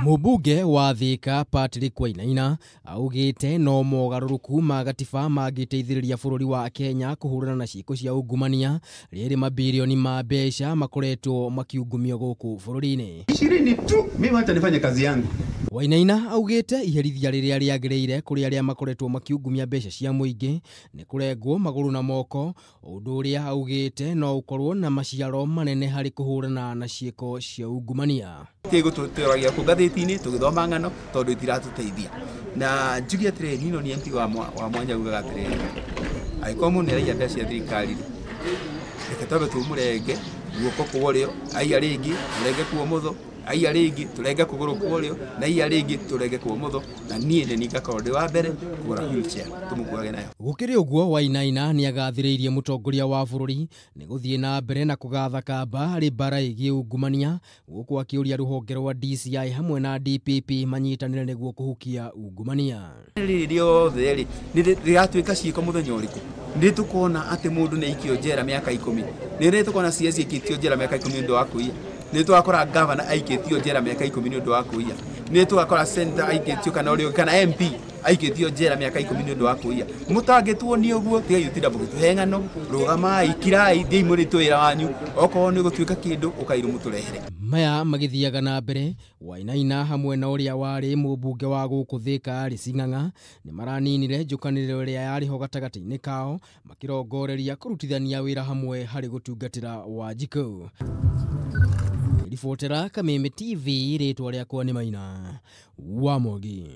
Mũmbunge wa Thika Patrick Wainaina augite no mogaruru ma gatiba mangiteithĩrĩria bũrũri wa Kenya kũhũrana na ciiko cia ungumania rĩrĩ mabilioni ma mbeca makoretwo makiungumio gũkũ bũrũri-inĩ. 20 tu mimi hata nifanye kazi yangu. Wainaina augite iherithia rĩrĩa rĩagĩrĩire kũrĩ arĩa makoretwo makiungumia mbeca cia mũingĩ nĩ kũrengwo magũrũ na moko, ũndũ ũrĩa augite no ũkorwo na maciaro manene harĩ kũhũrana na ciiko cia ungumania. Gũtũtũragia ku ngathĩti-inĩ tũgĩthoma ng'ano tondũ itiratũteithia. Na njugi atĩrĩ nino nĩ MP wa mwanya ugaga atĩrĩ angĩkorwo mũndũ nĩaraiya mbeca cia thirikari reke twambe tũmũrenge guoko kwa ũrĩo, aiya rĩngĩ tũrenge kwa ũmotho, aiya rĩngĩ tũrenge kũgũrũ kwa ũrĩo, na aiya rĩngĩ tũrenge kwa ũmotho, na niĩ nĩ ngakorwo ndĩ wa mbere kũgũra wheelchair tũmũkuage nayo. Gũkĩrĩ ũguo Wainaina nĩ agathĩrĩirie mũtongoria wa bũrũri nĩ gũthiĩ na mbere na kũgatha kamba harĩ mbara ĩgiĩ ungumania, gũkũ akĩũria rũhonge rwa DCI hamwe na DPP manyitanĩre nĩguo kũhukia ungumania. Rĩrĩ othe rĩ rĩgatuĩka ciiko mũthenya ũrĩkũ? Nĩ tũkona atĩ mũndũ nĩ aikio njera mĩaka 10. Nĩ tũkona CS aikĩtio njera mĩaka 10 nĩ ũndũ wa kũiya. Nĩ twakora governor aikĩtio njera mĩaka 10 nĩ ũndũ wa kũiya. Nĩ twakora senator aikĩtio kana MP aikĩtio njera mĩaka 10 nĩ ũndũ wa kũiya. Mũtangĩtuonia ũguo tigai gũtinda mũgĩtũhe ng'ano, rũgamai kirai thiĩ mũrĩtũ wĩra wanyu, okorwo nĩ gũtuĩka kĩndũ ũkairwo mũtũrehere. Maya magĩthiaga na mbere, Wainaina hamwe na ũrĩa warĩ mũmbunge wa gũkũ Thika Arĩ nĩ maraninire njũkanĩrĩro ĩrĩa yarĩ ho gatagatĩ-inĩ kao makĩrongoreria kũrutithania wĩra hamwe harĩ gũtungatĩra Wanjikũ. Ribotera Kameme TV, rĩtwa rĩakwa nĩ Maina wa Mogi.